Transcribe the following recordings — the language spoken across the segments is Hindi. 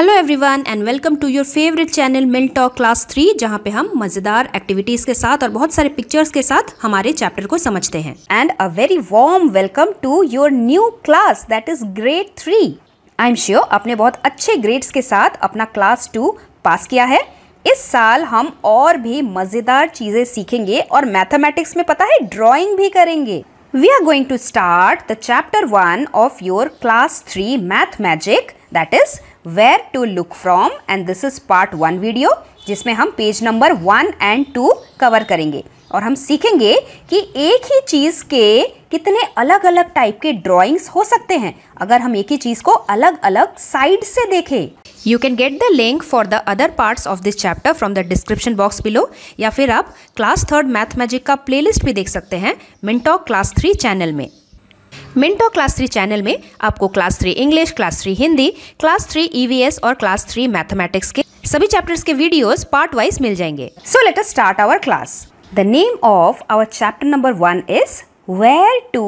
Hello everyone and welcome to your favourite channel milk talk class 3, जहां पे हम मज़ेदार एक्टिविटीज़ के साथ और बहुत सारे पिक्चर्स के साथ हमारे चैप्टर को समझते हैं। And a very warm welcome to your new class that is grade 3। I am sure आपने बहुत अच्छे ग्रेड्स के साथ अपना क्लास 2 पास किया है। इस साल हम और भी मज़ेदार चीज़ें सीखेंगे और मैथमेटिक्स में पता है ड्राइंग भी करेंगे। We are going to start the chapter 1 of your class 3 math magic, that is where to look from, and this is part 1 video जिसमें हम पेज नंबर 1 and 2 कवर करेंगे और हम सीखेंगे कि एक ही चीज़ के कितने अलग अलग टाइप के ड्राइंग्स हो सकते हैं अगर हम एक ही चीज़ को अलग अलग साइड से देखें। You can get the link for the other parts of this chapter from the description box below, या फिर आप क्लास 3 मैथ मैजिक का प्लेलिस्ट भी देख सकते हैं मिंटो क्लास 3 चैनल में। मिंटो क्लास 3 चैनल में आपको class 3 English, class 3 Hindi, class 3 EVS और क्लास 3 मैथमेटिक्स के सभी चैप्टर्स के वीडियोस पार्ट वाइज मिल जाएंगे। So let us start our class. The name of our chapter number 1 is where to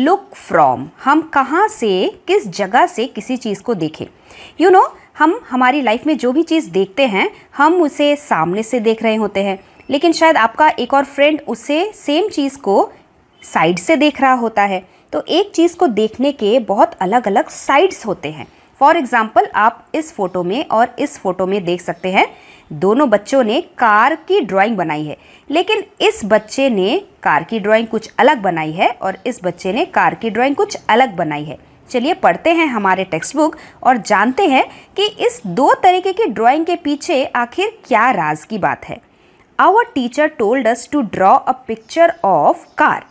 look from. हम कहाँ से, किस जगह से किसी चीज़ को देखें। You know, हम हमारी लाइफ में जो भी चीज़ देखते हैं हम उसे सामने से देख रहे होते हैं, लेकिन शायद आपका एक और फ्रेंड उसे सेम चीज़ को साइड से देख रहा होता है। तो एक चीज़ को देखने के बहुत अलग अलग साइड्स होते हैं। फॉर एग्ज़ाम्पल आप इस फोटो में और इस फोटो में देख सकते हैं दोनों बच्चों ने कार की ड्राइंग बनाई है, लेकिन इस बच्चे ने कार की ड्राइंग कुछ अलग बनाई है और इस बच्चे ने कार की ड्राइंग कुछ अलग बनाई है। चलिए पढ़ते हैं हमारे टेक्स्ट बुक और जानते हैं कि इस दो तरीके की ड्राइंग के पीछे आखिर क्या राज की बात है। Our teacher told us to draw a picture of car.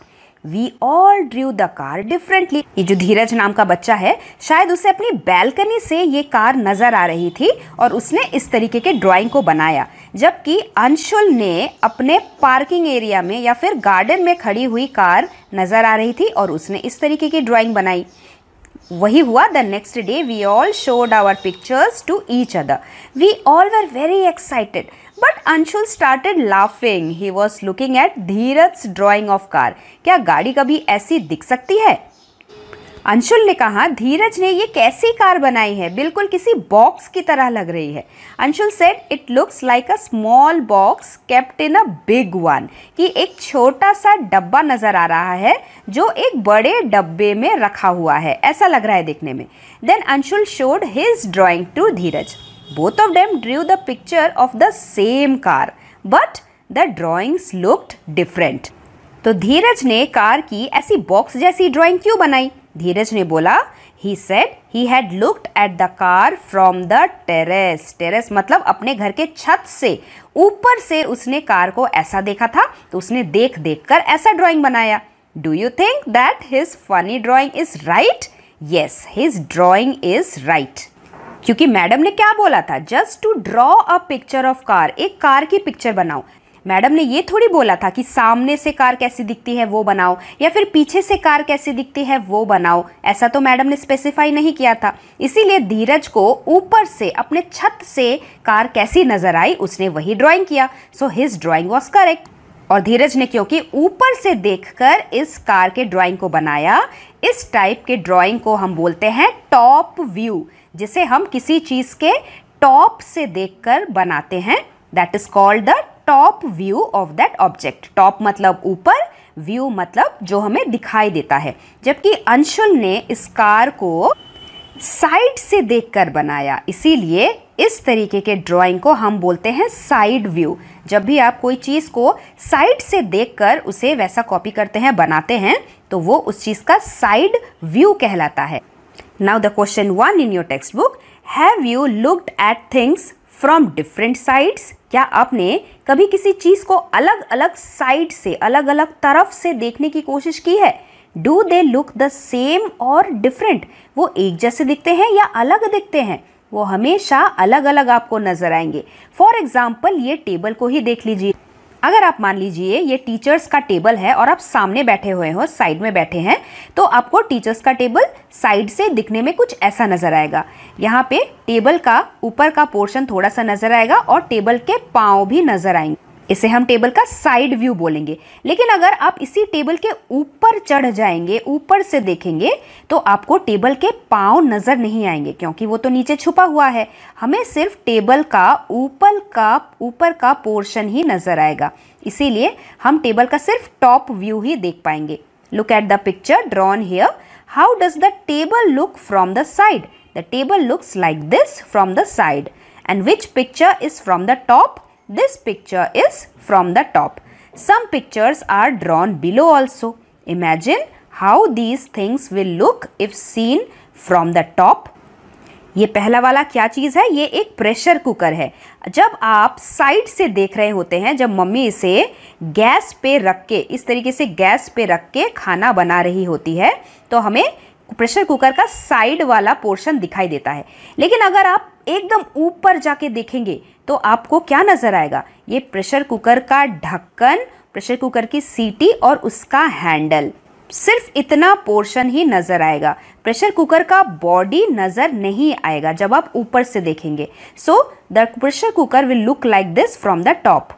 We all drew the car differently. ये जो धीरज नाम का बच्चा है, शायद उसे अपनी बैल्कनी से ये कार नजर आ रही थी और उसने इस तरीके के ड्राइंग को बनाया, जबकि अंशुल ने अपने पार्किंग एरिया में या फिर गार्डन में खड़ी हुई कार नजर आ रही थी और उसने इस तरीके की ड्राइंग बनाई। वही हुआ the next day. We all showed our pictures to each other. We all were very excited but Anshul started laughing. He was looking at Dheeraj drawing of car. क्या गाड़ी कभी ऐसी दिख सकती है? अंशुल ने कहा धीरज ने ये कैसी कार बनाई है, बिल्कुल किसी बॉक्स की तरह लग रही है। Anshul said it looks like a small box kept in a big one, कि एक छोटा सा डब्बा नजर आ रहा है जो एक बड़े डब्बे में रखा हुआ है, ऐसा लग रहा है देखने में। Then Anshul showed his drawing to Dheeraj. Both of them drew the picture of the same car but the drawings looked different. तो धीरज ने कार की ऐसी बॉक्स जैसी ड्राइंग क्यों बनाई? धीरज ने बोला he said he had looked at the car from the terrace. Terrace मतलब अपने घर के छत से, ऊपर से उसने कार को ऐसा देखा था, तो उसने देख देख कर ऐसा ड्राइंग बनाया। Do you think that his funny drawing is right? Yes, his drawing is right. क्योंकि मैडम ने क्या बोला था? Just to draw a picture of car. एक कार की पिक्चर बनाओ। मैडम ने ये थोड़ी बोला था कि सामने से कार कैसी दिखती है वो बनाओ या फिर पीछे से कार कैसी दिखती है वो बनाओ। ऐसा तो मैडम ने स्पेसिफाई नहीं किया था। इसीलिए धीरज को ऊपर से, अपने छत से कार कैसी नजर आई, उसने वही ड्राइंग किया। So his drawing was correct. और धीरज ने क्योंकि ऊपर से देखकर इस कार के ड्राइंग को बनाया, इस टाइप के ड्राइंग को हम बोलते हैं टॉप व्यू, जिसे हम किसी चीज के टॉप से देखकर बनाते हैं। That is called the top view of that object. Top मतलब ऊपर, व्यू मतलब जो हमें दिखाई देता है। जबकि अंशुल ने इस कार को साइड से देखकर बनाया, इसीलिए इस तरीके के ड्राइंग को हम बोलते हैं साइड व्यू। जब भी आप कोई चीज़ को साइड से देखकर उसे वैसा कॉपी करते हैं, बनाते हैं, तो वो उस चीज़ का साइड व्यू कहलाता है। Now the question 1 in your text book, have you looked at things from different sides? क्या आपने कभी किसी चीज़ को अलग अलग साइड से, अलग अलग तरफ से देखने की कोशिश की है? Do they look the same और डिफरेंट? वो एक जैसे दिखते हैं या अलग दिखते हैं? वो हमेशा अलग अलग आपको नजर आएंगे। फॉर एग्जाम्पल ये टेबल को ही देख लीजिए। अगर आप मान लीजिए ये टीचर्स का टेबल है और आप सामने बैठे हुए हो, साइड में बैठे हैं, तो आपको टीचर्स का टेबल साइड से दिखने में कुछ ऐसा नजर आएगा। यहाँ पे टेबल का ऊपर का पोर्शन थोड़ा सा नजर आएगा और टेबल के पाँव भी नजर आएंगे। इसे हम टेबल का साइड व्यू बोलेंगे। लेकिन अगर आप इसी टेबल के ऊपर चढ़ जाएंगे, ऊपर से देखेंगे, तो आपको टेबल के पाँव नज़र नहीं आएंगे क्योंकि वो तो नीचे छुपा हुआ है। हमें सिर्फ टेबल का ऊपर का पोर्शन ही नज़र आएगा, इसीलिए हम टेबल का सिर्फ टॉप व्यू ही देख पाएंगे। Look at the picture drawn here. How does the table look from the side? The table looks like this from the side. And which picture is from the top? This picture is from the top. Some pictures are drawn below also. Imagine how these things will look if seen from the top. ये पहला वाला क्या चीज़ है? ये एक प्रेशर कुकर है। जब आप साइड से देख रहे होते हैं, जब मम्मी इसे गैस पे रख के, इस तरीके से गैस पे रख के खाना बना रही होती है, तो हमें प्रेशर कुकर का साइड वाला पोर्शन दिखाई देता है। लेकिन अगर आप एकदम ऊपर जाके देखेंगे तो आपको क्या नज़र आएगा? ये प्रेशर कुकर का ढक्कन, प्रेशर कुकर की सीटी और उसका हैंडल, सिर्फ इतना पोर्शन ही नज़र आएगा। प्रेशर कुकर का बॉडी नज़र नहीं आएगा जब आप ऊपर से देखेंगे। So the pressure cooker will look like this from the top.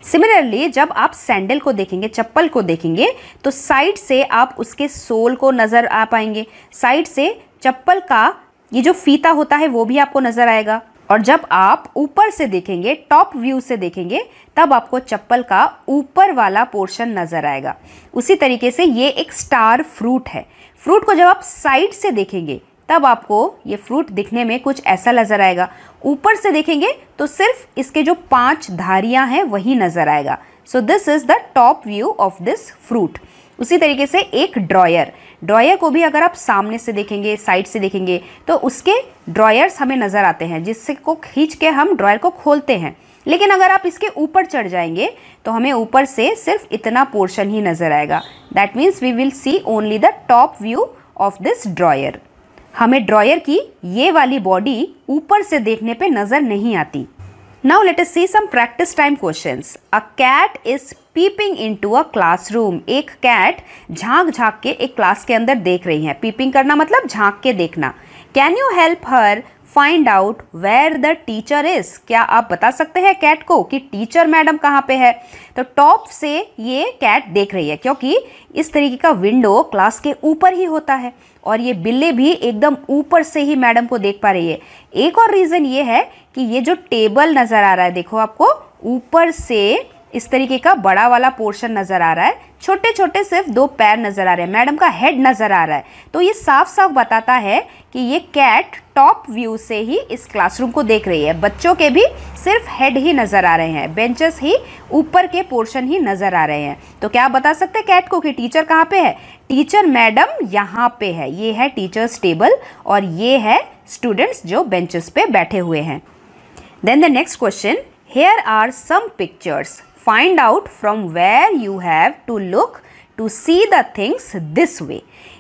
Similarly जब आप सैंडल को देखेंगे, चप्पल को देखेंगे, तो साइड से आप उसके सोल को नज़र आ पाएंगे। साइड से चप्पल का ये जो फीता होता है वो भी आपको नज़र आएगा। और जब आप ऊपर से देखेंगे, टॉप व्यू से देखेंगे, तब आपको चप्पल का ऊपर वाला पोर्शन नज़र आएगा। उसी तरीके से ये एक स्टार फ्रूट है। फ्रूट को जब आप साइड से देखेंगे तब आपको ये फ्रूट दिखने में कुछ ऐसा नज़र आएगा। ऊपर से देखेंगे तो सिर्फ इसके जो 5 धारियां हैं वही नज़र आएगा। So this is the top view of this fruit. उसी तरीके से एक ड्रॉयर को भी अगर आप सामने से देखेंगे, साइड से देखेंगे, तो उसके ड्रॉयर्स हमें नज़र आते हैं, जिससे को खींच के हम ड्रॉयर को खोलते हैं। लेकिन अगर आप इसके ऊपर चढ़ जाएंगे तो हमें ऊपर से सिर्फ इतना पोर्शन ही नज़र आएगा। That means we will see only the top view of this drawer. हमें ड्रॉयर की ये वाली बॉडी ऊपर से देखने पे नज़र नहीं आती। Now let us see some practice time questions. A cat is peeping into a classroom. एक कैट झांक के एक क्लास के अंदर देख रही है। पीपिंग करना मतलब झांक के देखना। Can you help her find out where the teacher is? क्या आप बता सकते हैं कैट को कि टीचर मैडम कहाँ पे है? तो टॉप से ये कैट देख रही है क्योंकि इस तरीके का विंडो क्लास के ऊपर ही होता है और ये बिल्ली भी एकदम ऊपर से ही मैडम को देख पा रही है। एक और रीज़न ये है कि ये जो टेबल नज़र आ रहा है, देखो आपको ऊपर से इस तरीके का बड़ा वाला पोर्शन नज़र आ रहा है, छोटे छोटे सिर्फ 2 पैर नज़र आ रहे हैं, मैडम का हेड नज़र आ रहा है। तो ये साफ साफ बताता है कि ये कैट टॉप व्यू से ही इस क्लासरूम को देख रही है। बच्चों के भी सिर्फ हेड ही नज़र आ रहे हैं, बेंचेस ही ऊपर के पोर्शन ही नज़र आ रहे हैं। तो क्या आप बता सकते हैं कैट को कि टीचर कहाँ पे है? टीचर मैडम यहाँ पे है। ये है टीचर्स टेबल और ये है स्टूडेंट्स जो बेंचेस पे बैठे हुए हैं। Then the next question, here are some pictures. Find out from where you have to look to see the things this way.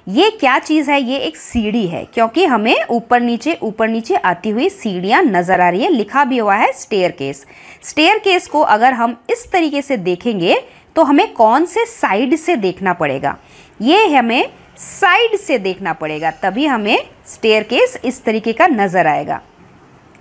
ये क्या चीज़ है? ये एक सीढ़ी है क्योंकि हमें ऊपर नीचे आती हुई सीढ़ियाँ नज़र आ रही है। लिखा भी हुआ है स्टेयरकेस। स्टेयरकेस को अगर हम इस तरीके से देखेंगे तो हमें कौन से साइड से देखना पड़ेगा? ये हमें साइड से देखना पड़ेगा, तभी हमें स्टेयरकेस इस तरीके का नज़र आएगा।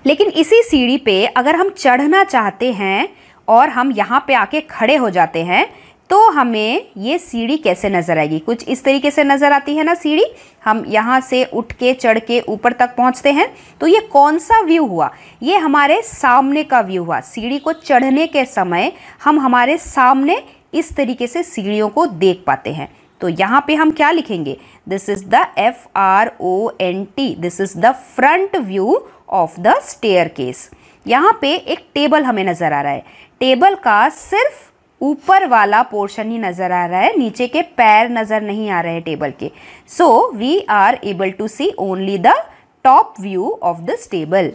लेकिन इसी सीढ़ी पे अगर हम चढ़ना चाहते हैं और हम यहाँ पे आके खड़े हो जाते हैं तो हमें ये सीढ़ी कैसे नज़र आएगी? कुछ इस तरीके से नज़र आती है ना सीढ़ी। हम यहाँ से उठ के चढ़ के ऊपर तक पहुँचते हैं तो ये कौन सा व्यू हुआ? ये हमारे सामने का व्यू हुआ। सीढ़ी को चढ़ने के समय हम हमारे सामने इस तरीके से सीढ़ियों को देख पाते हैं। तो यहाँ पे हम क्या लिखेंगे? This is the FRONT, this is the front view of the staircase. यहाँ पे एक टेबल हमें नज़र आ रहा है। टेबल का सिर्फ ऊपर वाला पोर्शन ही नज़र आ रहा है, नीचे के पैर नज़र नहीं आ रहे हैं टेबल के। So we are able to see only the top view of this table.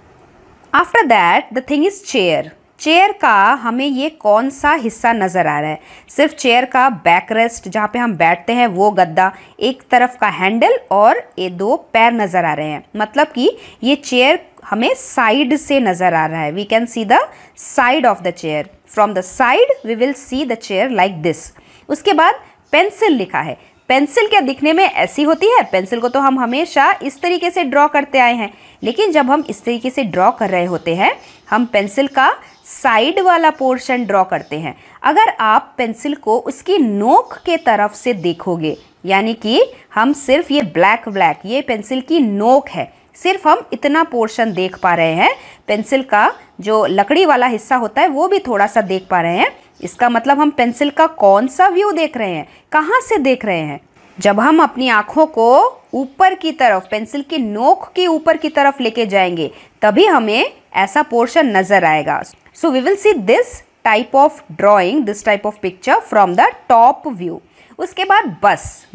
After that the thing is chair. Chair का हमें ये कौन सा हिस्सा नज़र आ रहा है? सिर्फ चेयर का बैक रेस्ट जहाँ पे हम बैठते हैं वो गद्दा, एक तरफ का हैंडल और ये 2 पैर नज़र आ रहे हैं। मतलब कि ये चेयर हमें साइड से नज़र आ रहा है। We can see the side of the chair. From the side we will see the chair like this. उसके बाद पेंसिल लिखा है। पेंसिल क्या दिखने में ऐसी होती है? पेंसिल को तो हम हमेशा इस तरीके से ड्रॉ करते आए हैं, लेकिन जब हम इस तरीके से ड्रॉ कर रहे होते हैं, हम पेंसिल का साइड वाला पोर्शन ड्रॉ करते हैं। अगर आप पेंसिल को उसकी नोक के तरफ से देखोगे, यानी कि हम सिर्फ ये ब्लैक ये पेंसिल की नोक है, सिर्फ हम इतना पोर्शन देख पा रहे हैं, पेंसिल का जो लकड़ी वाला हिस्सा होता है वो भी थोड़ा सा देख पा रहे हैं। इसका मतलब हम पेंसिल का कौन सा व्यू देख रहे हैं, कहाँ से देख रहे हैं? जब हम अपनी आँखों को ऊपर की तरफ, पेंसिल की नोक के ऊपर की तरफ लेके जाएंगे, तभी हमें ऐसा पोर्शन नजर आएगा। So we will see this type of drawing, this type of picture from the top view. उसके बाद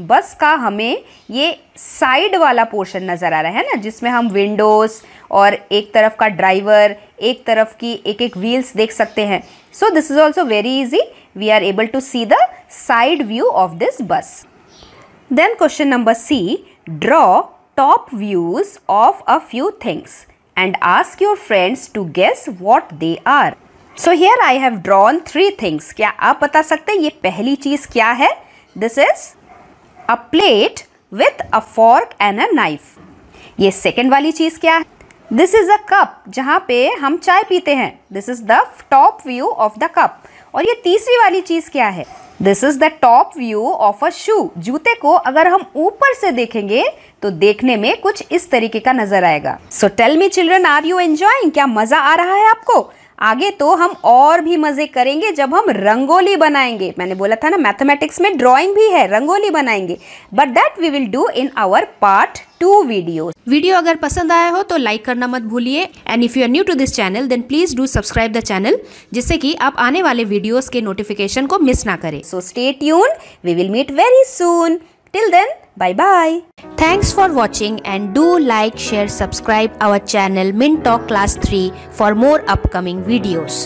बस का हमें ये साइड वाला पोर्शन नज़र आ रहा है ना, जिसमें हम विंडोज़ और एक तरफ का ड्राइवर, एक तरफ की एक व्हील्स देख सकते हैं। So this is also very easy, we are able to see the side view of this bus. Then question number C, draw top views of a few things and ask your friends to guess what they are. So here I have drawn 3 things. क्या आप बता सकते हैं ये पहली चीज क्या है? This is a plate with a fork and a knife. ये सेकेंड वाली चीज क्या है? दिस इज अ कप, जहां पे हम चाय पीते हैं। This is the top view of the cup. और ये तीसरी वाली चीज क्या है? This is the top view of a shoe. जूते को अगर हम ऊपर से देखेंगे तो देखने में कुछ इस तरीके का नजर आएगा। So tell me children, are you enjoying? क्या मजा आ रहा है आपको? आगे तो हम और भी मजे करेंगे जब हम रंगोली बनाएंगे। मैंने बोला था ना, मैथमेटिक्स में ड्राइंग भी है, रंगोली बनाएंगे, but that we will do in our part 2 video अगर पसंद आया हो तो लाइक करना मत भूलिए, and if you are new to this channel then please do subscribe the channel, जिससे कि आप आने वाले वीडियोस के नोटिफिकेशन को मिस ना करें। So stay tuned, we will meet very soon. Till then, bye bye. Thanks for watching and do like, share, subscribe our channel Mintalk Class 3 for more upcoming videos.